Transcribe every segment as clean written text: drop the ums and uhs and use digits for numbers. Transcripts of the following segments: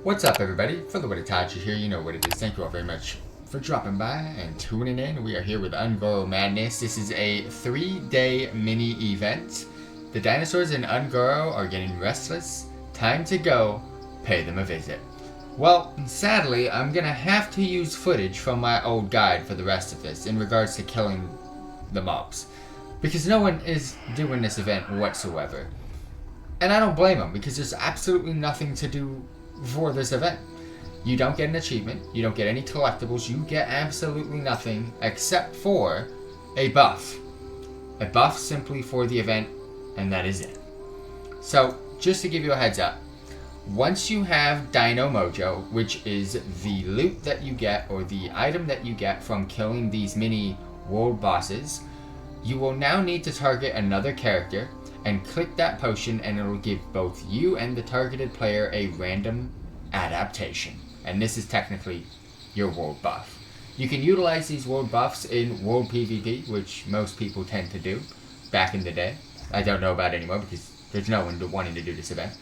What's up, everybody? FTWitachi here. You know what it is. Thank you all very much for dropping by and tuning in. We are here with Ungoro Madness. This is a 3-day mini event. The dinosaurs in Ungoro are getting restless. Time to go pay them a visit. Well, sadly, I'm gonna have to use footage from my old guide for the rest of this in regards to killing the mobs, because no one is doing this event whatsoever. And I don't blame them, because there's absolutely nothing to do for this event. You don't get an achievement, you don't get any collectibles, you get absolutely nothing except for a buff. A buff simply for the event, and that is it. So, just to give you a heads up, once you have Dino Mojo, which is the loot that you get, or the item that you get from killing these mini world bosses, you will now need to target another character and click that potion, and it'll give both you and the targeted player a random adaptation. And this is technically your world buff. You can utilize these world buffs in world PvP, which most people tend to do back in the day. I don't know about anymore because there's no one wanting to do this event.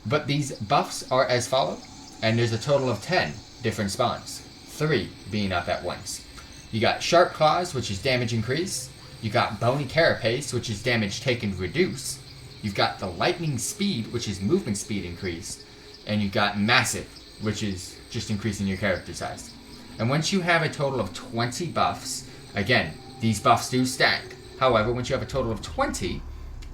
But these buffs are as follow, and there's a total of 10 different spawns, 3 being up at once. You got Sharp Claws, which is damage increase. You got Bony Carapace, which is damage taken reduce. You've got the Lightning Speed, which is movement speed increase. And you got Massive, which is just increasing your character size. And once you have a total of 20 buffs, again, these buffs do stack. However, once you have a total of 20,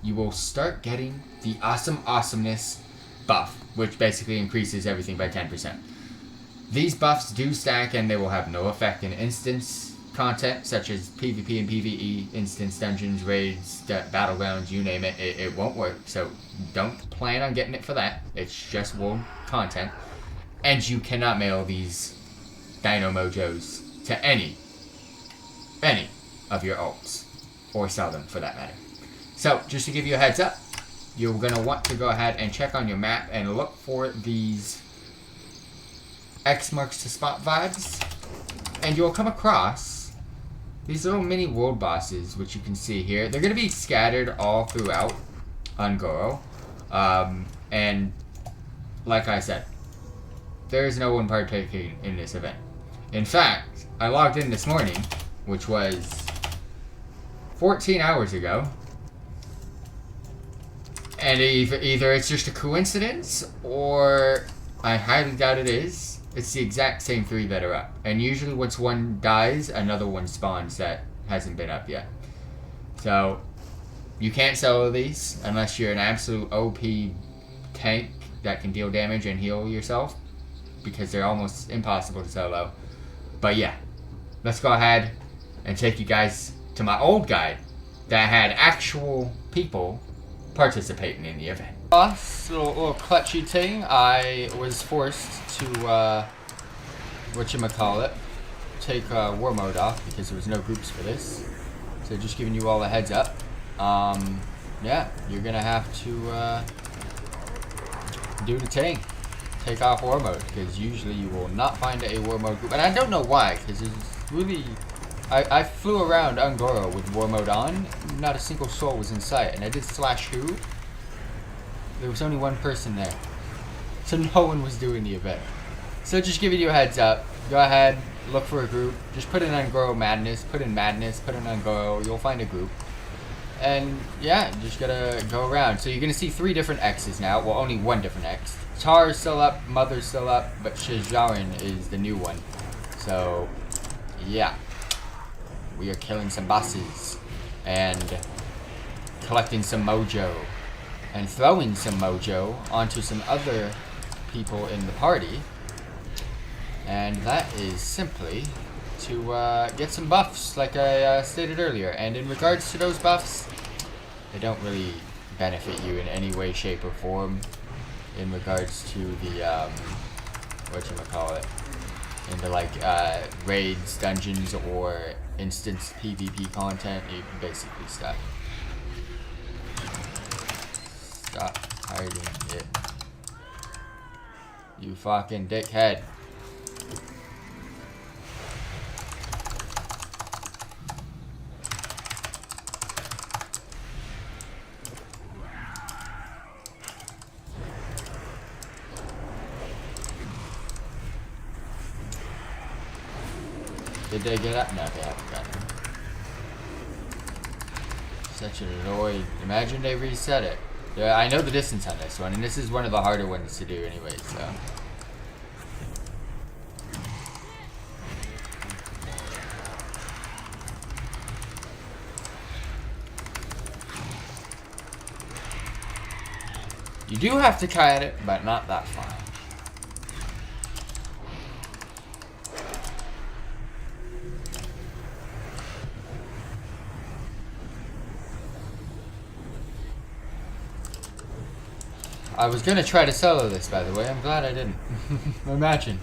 you will start getting the Awesomeness buff, which basically increases everything by 10%. These buffs do stack, and they will have no effect in instance content, such as PvP and PvE, instance dungeons, raids, battlegrounds, you name it. It won't work, so don't plan on getting it for that. It's just world content. And you cannot mail these Dino Mojos to any of your ults, or sell them for that matter. So, just to give you a heads up, you're going to want to go ahead and check on your map and look for these X marks to spot vibes, and you'll come across these little mini world bosses, which you can see here. They're going to be scattered all throughout Ungoro. And like I said, there's no one partaking in this event. In fact, I logged in this morning, which was 14 hours ago. And either it's just a coincidence, or I highly doubt it is. It's the exact same 3 that are up. And usually once one dies, another one spawns that hasn't been up yet. So, you can't solo these unless you're an absolute OP tank that can deal damage and heal yourself, because they're almost impossible to solo. But yeah, let's go ahead and take you guys to my old guide that had actual people participating in the event. Little clutchy thing. I was forced to take war mode off because there was no groups for this. So just giving you all a heads up. Yeah, you're gonna have to do the thing. Take off war mode, because usually you will not find a war mode group, and I don't know why, because it's really. I flew around Ungoro with war mode on, not a single soul was in sight, and I did /who. There was only one person there, so no one was doing the event. So just giving you a heads up, go ahead, look for a group, just put in Ungoro Madness, put in Ungoro, you'll find a group. And yeah, just gotta go around. So you're gonna see 3 different X's now, well, only 1 different X. Tar is still up, Mother's still up, but Shizarin is the new one. So yeah, we are killing some bosses and collecting some mojo and throwing some mojo onto some other people in the party, and that is simply to get some buffs, like I stated earlier. And in regards to those buffs, they don't really benefit you in any way, shape, or form in regards to the into like raids, dungeons, or instance PvP content. You can basically stop hiding it, you fucking dickhead. Did they get up? No, they haven't gotten it. Such an annoying. Imagine they reset it. Yeah, I know the distance on this one, and this is one of the harder ones to do anyway, so. You do have to kite it, but not that far. I was gonna try to solo this, by the way. I'm glad I didn't. Imagine.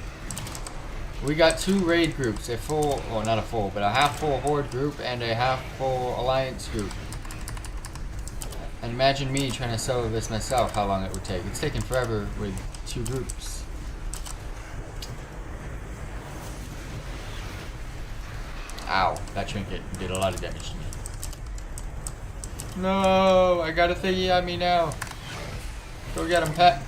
We got 2 raid groups, a full, well not a full, but a half full horde group and a half full alliance group. And imagine me trying to solo this myself, how long it would take. It's taken forever with 2 groups. Ow, that trinket did a lot of damage to me. No, I got a thingy on me now. Go get him, pet.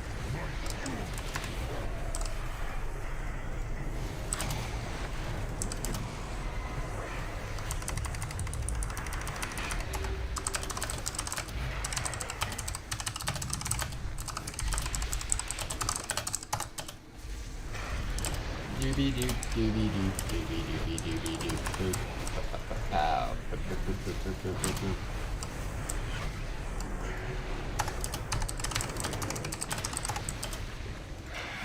Doobie doop, doobie doop, doobie doobie doobie doop, boop. Ow. Boop, boop, boop, boop, boop, boop, boop, boop.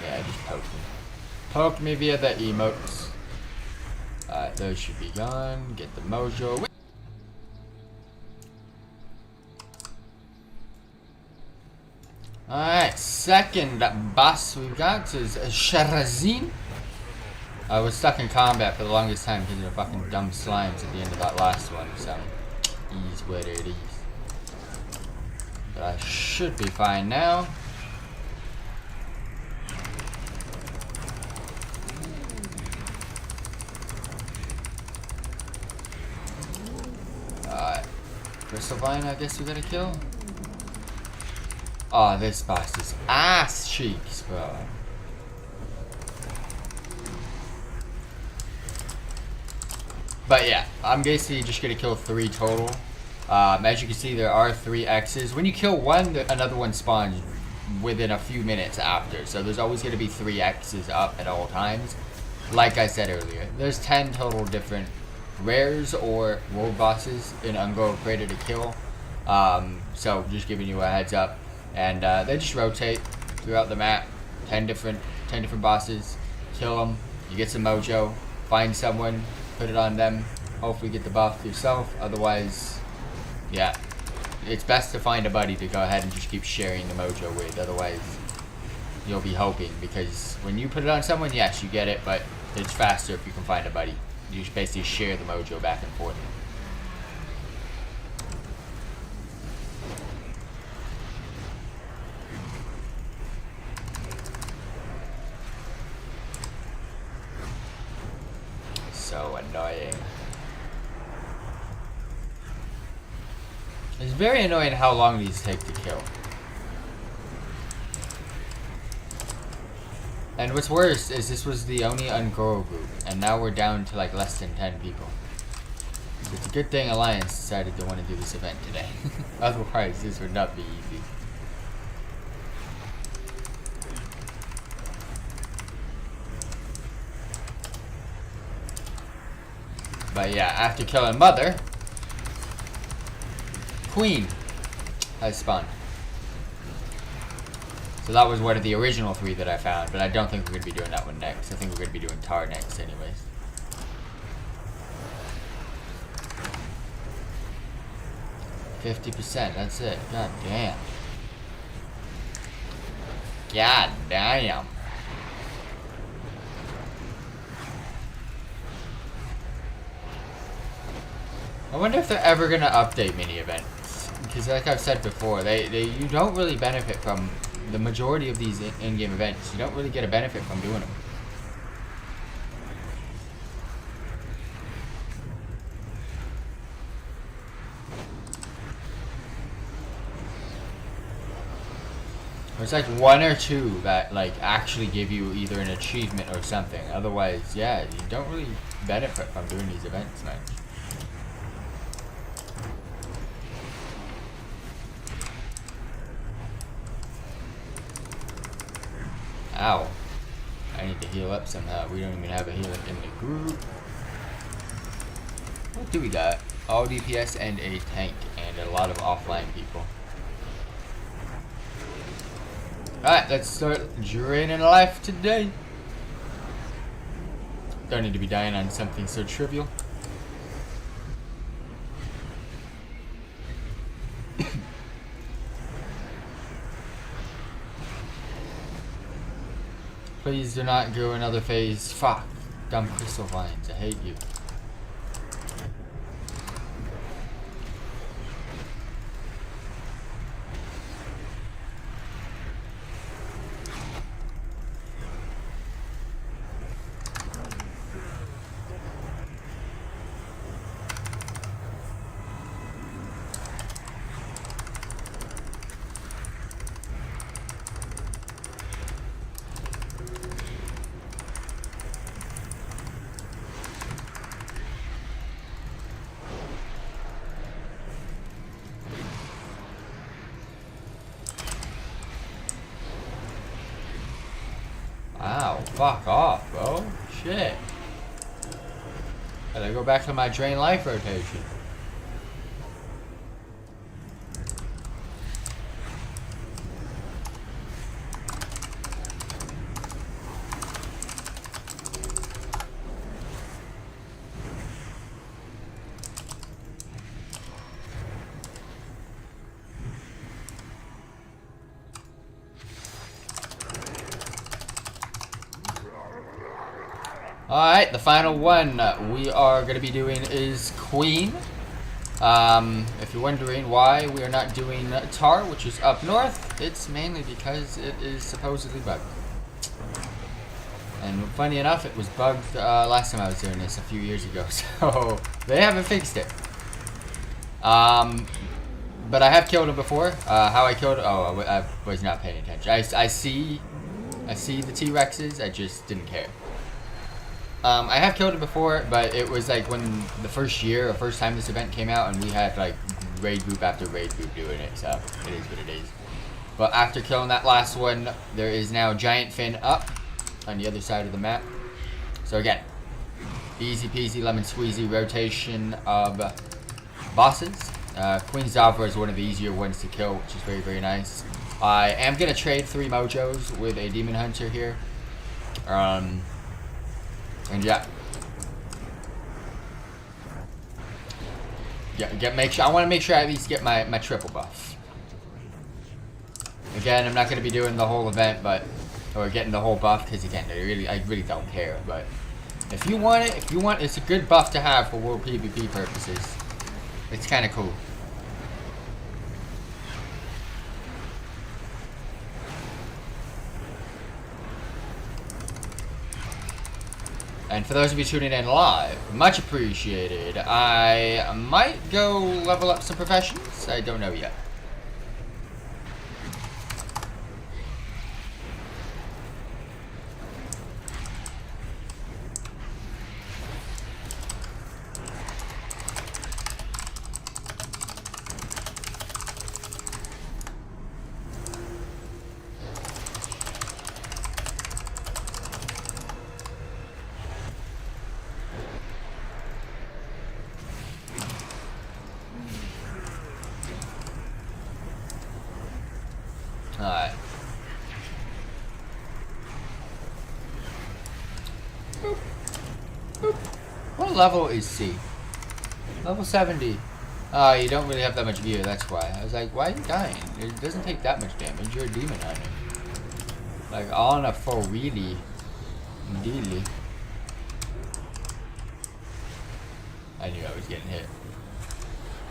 Yeah, just poked me. Poked me via the emotes. Alright, those should be gone. Get the mojo. Alright, second boss we've got is Sharazin. I was stuck in combat for the longest time because of the fucking dumb slimes at the end of that last one, so is what it is. But I should be fine now. Alright. Crystal Vine, I guess we gotta kill. Oh, this boss is ass cheeks, bro. But yeah, I'm basically just gonna kill 3 total. As you can see, there are 3 X's. When you kill one, another one spawns within a few minutes after. So there's always gonna be 3 X's up at all times. Like I said earlier, there's 10 total different rares or world bosses in Ungoro created to kill. So just giving you a heads up. And they just rotate throughout the map. 10 different bosses. Kill them. You get some mojo. Find someone. Put it on them. Hopefully get the buff yourself. Otherwise, yeah. It's best to find a buddy to go ahead and just keep sharing the mojo with. Otherwise, you'll be hoping. Because when you put it on someone, yes, you get it. But it's faster if you can find a buddy. You just basically share the mojo back and forth. So annoying. It's very annoying how long these take to kill. And what's worse is this was the only Ungoro group, and now we're down to like less than 10 people. So it's a good thing Alliance decided to want to do this event today. Otherwise, this would not be easy. But yeah, after killing Mother, Queen has spawned. So that was one of the original 3 that I found, but I don't think we're going to be doing that one next. I think we're going to be doing Tar next anyways. %, that's it. God damn. God damn. I wonder if they're ever gonna update mini events, because like I've said before, you don't really benefit from the majority of these in-game events. You don't really get a benefit from doing them. There's like one or two that like actually give you either an achievement or something. Otherwise, yeah, you don't really benefit from doing these events much. Ow. I need to heal up somehow. We don't even have a healer in the group. What do we got? All DPS and a tank and a lot of offline people. Alright, let's start draining life today. Don't need to be dying on something so trivial. Please do not go another phase. Fuck. Dumb crystal vines. I hate you. Wow, fuck off, bro. Shit. Gotta go back to my drain life rotation. Alright, the final one we are going to be doing is Queen. If you're wondering why we are not doing Tar, which is up north, it's mainly because it is supposedly bugged. And funny enough, it was bugged last time I was doing this a few years ago, so they haven't fixed it. But I have killed him before. How I killed him? Oh, I was not paying attention. I see the T-Rexes, I just didn't care. I have killed it before, but it was like when the first time this event came out, and we had like raid group after raid group doing it, so it is what it is. But after killing that last one, there is now Giant Fin up on the other side of the map. So again, easy peasy lemon squeezy rotation of bosses. Queen Zavra is one of the easier ones to kill, which is very, very nice. I am going to trade 3 mojos with a Demon Hunter here. And yeah, I want to make sure I at least get my triple buff. Again, I'm not going to be doing the whole event, or getting the whole buff, because again, I really don't care. But if you want it, it's a good buff to have for world PvP purposes. It's kind of cool. And for those of you tuning in live, much appreciated. I might go level up some professions. I don't know yet. Alright. What level is C? Level 70. Oh, you don't really have that much gear, that's why. I was like, why are you dying? It doesn't take that much damage. You're a demon hunter. Like, on a for really. Deedly. I knew I was getting hit.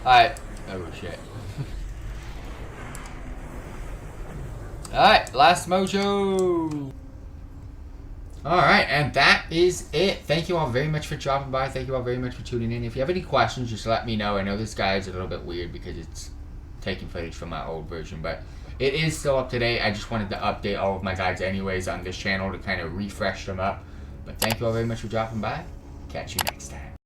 Alright. Oh, shit. Alright, last mojo. Alright, and that is it. Thank you all very much for dropping by. Thank you all very much for tuning in. If you have any questions, just let me know. I know this guy is a little bit weird because it's taking footage from my old version, but It is still up to date. I just wanted to update all of my guides anyways on this channel to kind of refresh them up. But thank you all very much for dropping by. Catch you next time.